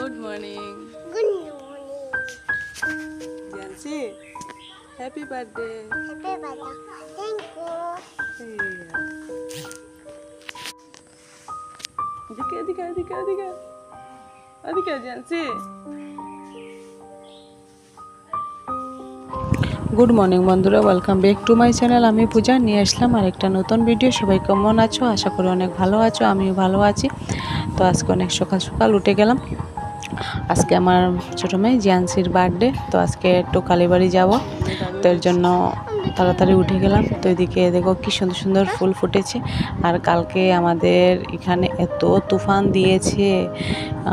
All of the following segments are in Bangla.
Good morning. Good morning. Jansi, happy birthday. Happy birthday. Thank you. এদিকে জানছি। গুড মর্নিং বন্ধুরা, welcome back to my channel. আমি পূজা নিয়ে আসলাম আর একটা নতুন ভিডিও। সবাই কেমন আছো? আশা করি অনেক ভালো আছো, আমিও ভালো আছি। তো আজকে অনেক সকাল সকাল উঠে গেলাম। আজকে আমার ছোটো মেয়ে জিয়ান্সির বার্থডে, তো আজকে একটু কালীবাড়ি যাব, তো এর জন্য তাড়াতাড়ি উঠে গেলাম। তো এদিকে দেখো কি সুন্দর সুন্দর ফুল ফুটেছে। আর কালকে আমাদের এখানে এত তুফান দিয়েছে,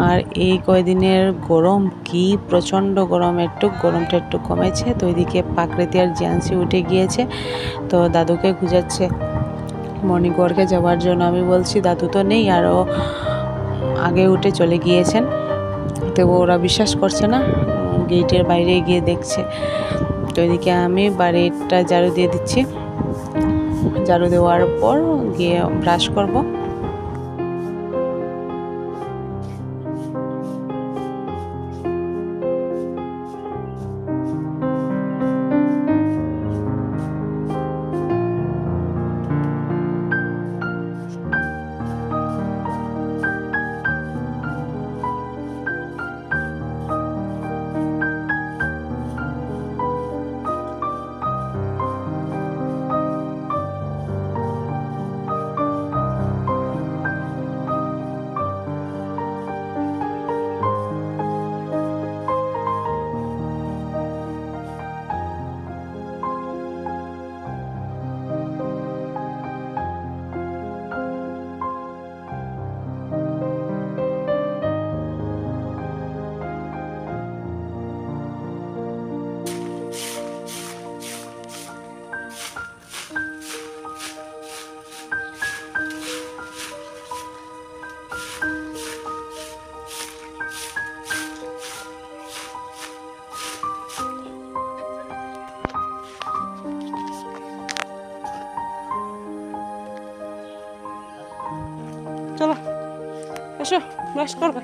আর এই কয়দিনের গরম কি প্রচণ্ড গরম, গরমটা একটু কমেছে। তো এদিকে প্রাকৃতি আর জিয়ান্সি উঠে গিয়েছে, তো দাদুকে খুঁজাচ্ছে মর্নিং ওয়ার্কে যাওয়ার জন্য। আমি বলছি দাদু তো নেই, আরও আগে উঠে চলে গিয়েছেন। তো ওরা বিশ্বাস করছে না, গেটের বাইরে গিয়ে দেখছে। তো এদিকে আমি বাড়িটা ঝাড়ু দিয়ে দিচ্ছি। ঝাড়ু দেওয়ার পর গিয়ে ব্রাশ করব। চলো এসো, ব্রাশ করবে।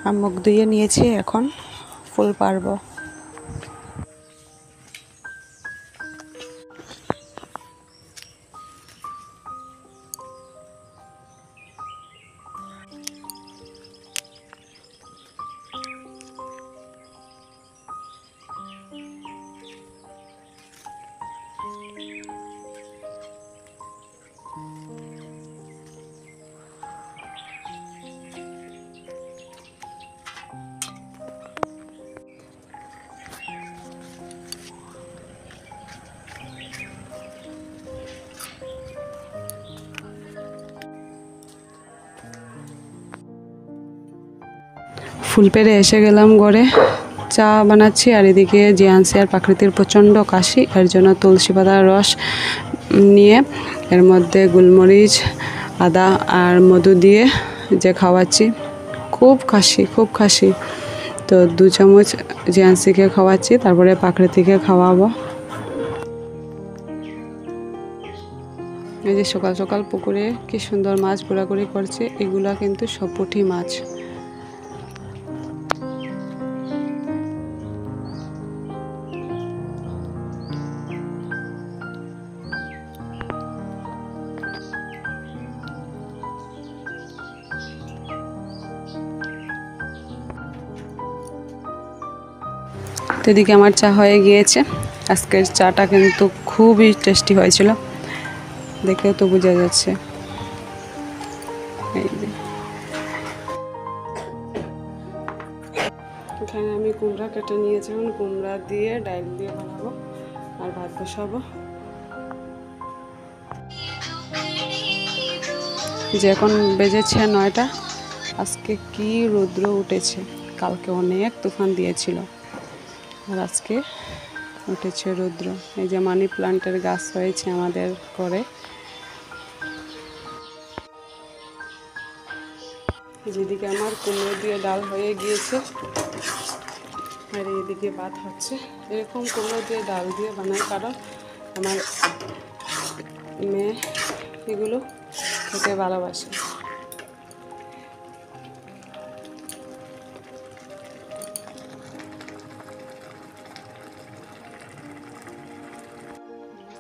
আমি মুখ ধুয়ে নিয়েছি, এখন ফুল পারবো। ফুল পেরে এসে গেলাম ঘরে, চা বানাচ্ছি। আর এদিকে জিয়ান্সি আর প্রাকৃতির প্রচণ্ড কাশি, এর জন্য তুলসী পাতার রস নিয়ে এর মধ্যে গোলমরিচ, আদা আর মধু দিয়ে যে খাওয়াচ্ছি। খুব কাশি। তো 2 চামচ জিয়ান্সিকে খাওয়াচ্ছি, তারপরে প্রাকৃতিকে খাওয়াবো। এই যে সকাল সকাল পুকুরে কি সুন্দর মাছ ঘোরাঘুরি করছে, এগুলা কিন্তু সব পুঁটি মাছ। তো এদিকে আমার চা হয়ে গিয়েছে। আজকের চাটা কিন্তু খুবই টেস্টি হয়েছিল, দেখেও তো বোঝা যাচ্ছে। এই যে এখানে আমি কুমড়া কেটে নিয়েছি, এখন কুমড়া দিয়ে ডাল দিয়ে বানাবো আর ভাত বসাবো। যে এখন বেজেছে 9টা। আজকে কি রৌদ্র উঠেছে, কালকে অনেক তুফান দিয়েছিল, আর আজকে উঠেছে রৌদ্র। এই যে মানি প্লান্টের গাছ হয়েছে আমাদের করে। যেদিকে আমার কুমড়ো দিয়ে ডাল হয়ে গিয়েছে আর এইদিকে ভাত হচ্ছে। এরকম কুমড়ো দিয়ে ডাল দিয়ে বানাই, কারণ আমার মেয়ে এগুলো খেতে ভালোবাসে।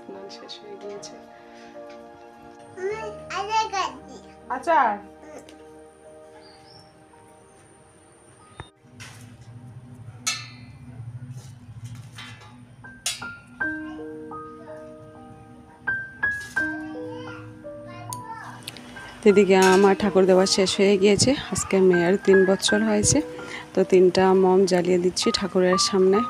স্নান শেষ হয়ে গিয়েছে। আচার এদিকে আমার ঠাকুর দেওয়া শেষ হয়ে গিয়েছে। আজকে মেয়ের 3 বছর হয়েছে, তো 3টা মম জ্বালিয়ে দিচ্ছি ঠাকুরের সামনে।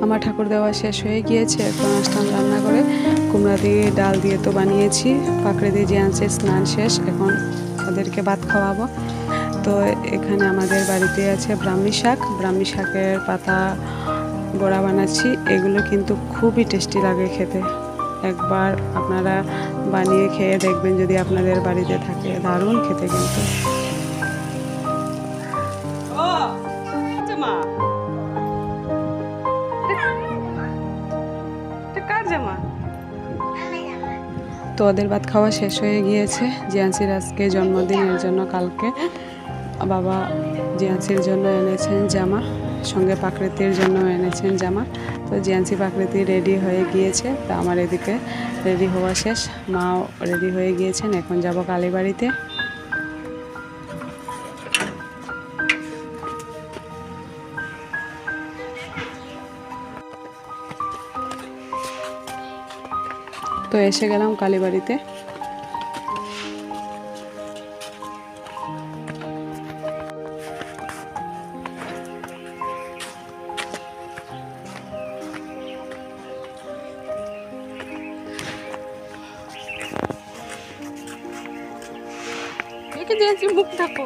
আমার ঠাকুর দেওয়া শেষ হয়ে গিয়েছে। এখন আসলাম রান্না করে। কুমড়া দিয়ে ডাল দিয়ে তো বানিয়েছি, পাকড়ে দিয়ে যে আনছে স্নান শেষ। এখন ওদেরকে ভাত খাওয়াবো। তো এখানে আমাদের বাড়িতে আছে ব্রাহ্মী শাক। ব্রাহ্মী শাকের পাতা বড়া বানাচ্ছি। এগুলো কিন্তু খুবই টেস্টি লাগে খেতে। একবার আপনারা বানিয়ে খেয়ে দেখবেন যদি আপনাদের বাড়িতে থাকে, দারুণ খেতে কিন্তু। তো ওদের ভাত খাওয়া শেষ হয়ে গিয়েছে। জিয়ান্সির আজকে জন্মদিনের জন্য কালকে বাবা জিয়ান্সির জন্য এনেছেন জামা, সঙ্গে প্রাকৃতির জন্য এনেছেন জামা। তো জিয়ান্সি প্রাকৃতি রেডি হয়ে গিয়েছে। তো আমার এদিকে রেডি হওয়া শেষ, মাও রেডি হয়ে গিয়েছেন। এখন যাব কালীবাড়িতে। তো এসে গেলাম কালীবাড়িতে। মুখ দেখো,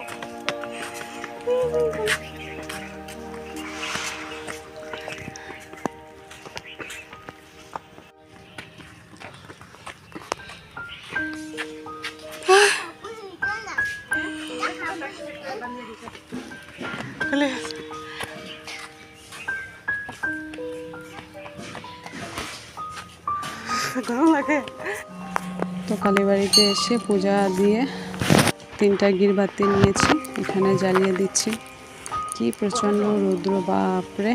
গরম লাগে। তো কালীবাড়িতে এসে পূজা দিয়ে 3টা গিরবাতি নিয়েছি, এখানে জ্বালিয়ে দিচ্ছি। কি প্রচণ্ড রৌদ্র, বাপরে।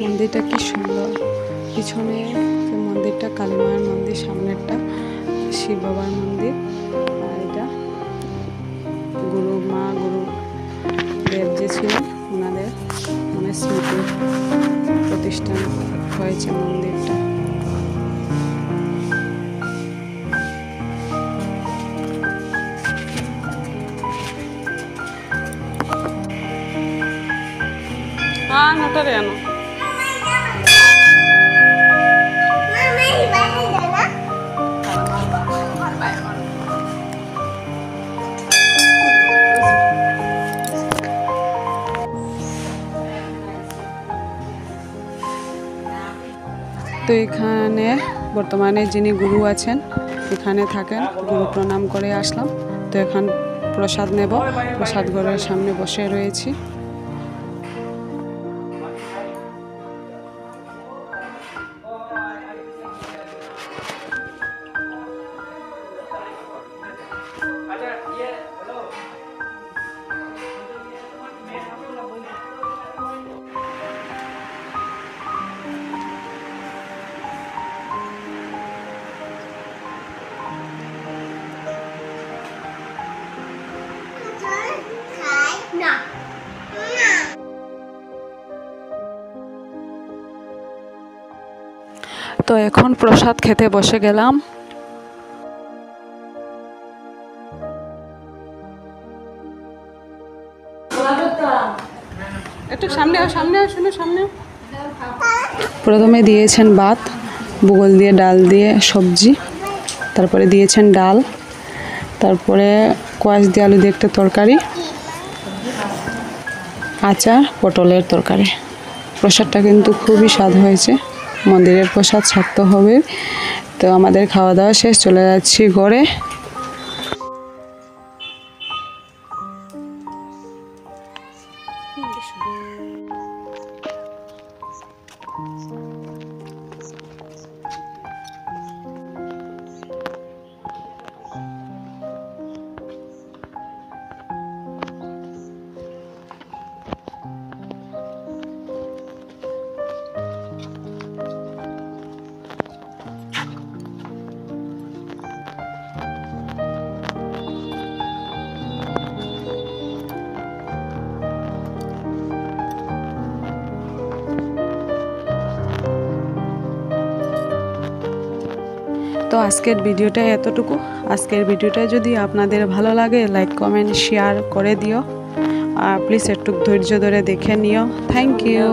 মন্দিরটা কি সুন্দর। পিছনে মন্দিরটা কালী মায়ের মন্দির, সামনেরটা শিব বাবার মন্দির, আর এটা গুরু দেব যে ছিলেন ওনাদের স্মৃতির প্রতীক প্রতিষ্ঠান হয়েছে মন্দিরটা। নটারে আনো তো এখানে বর্তমানে যিনি গুরু আছেন এখানে থাকেন, গুরু প্রণাম করে আসলাম। তো এখন প্রসাদ নেব, প্রসাদ ঘরের সামনে বসে রয়েছি। তো এখন প্রসাদ খেতে বসে গেলাম। একটু সামনে সামনে। প্রথমে দিয়েছেন ভাত, বুগল দিয়ে ডাল দিয়ে সবজি, তারপরে দিয়েছেন ডাল, তারপরে কোয়াশ দিয়ে আলু দিয়ে একটা তরকারি, আচার, পটলের তরকারি। প্রসাদটা কিন্তু খুবই স্বাদ হয়েছে। মন্দিরের প্রসাদ স্বাদ তো হবে। তো আমাদের খাওয়া দাওয়া শেষ, চলে যাচ্ছি ঘরে। তো আজকের ভিডিওটা এতটুকু। আজকের ভিডিওটা যদি আপনাদের ভালো লাগে লাইক কমেন্ট শেয়ার করে দিও, আর প্লিজ একটু ধৈর্য ধরে দেখে নিও। Thank you.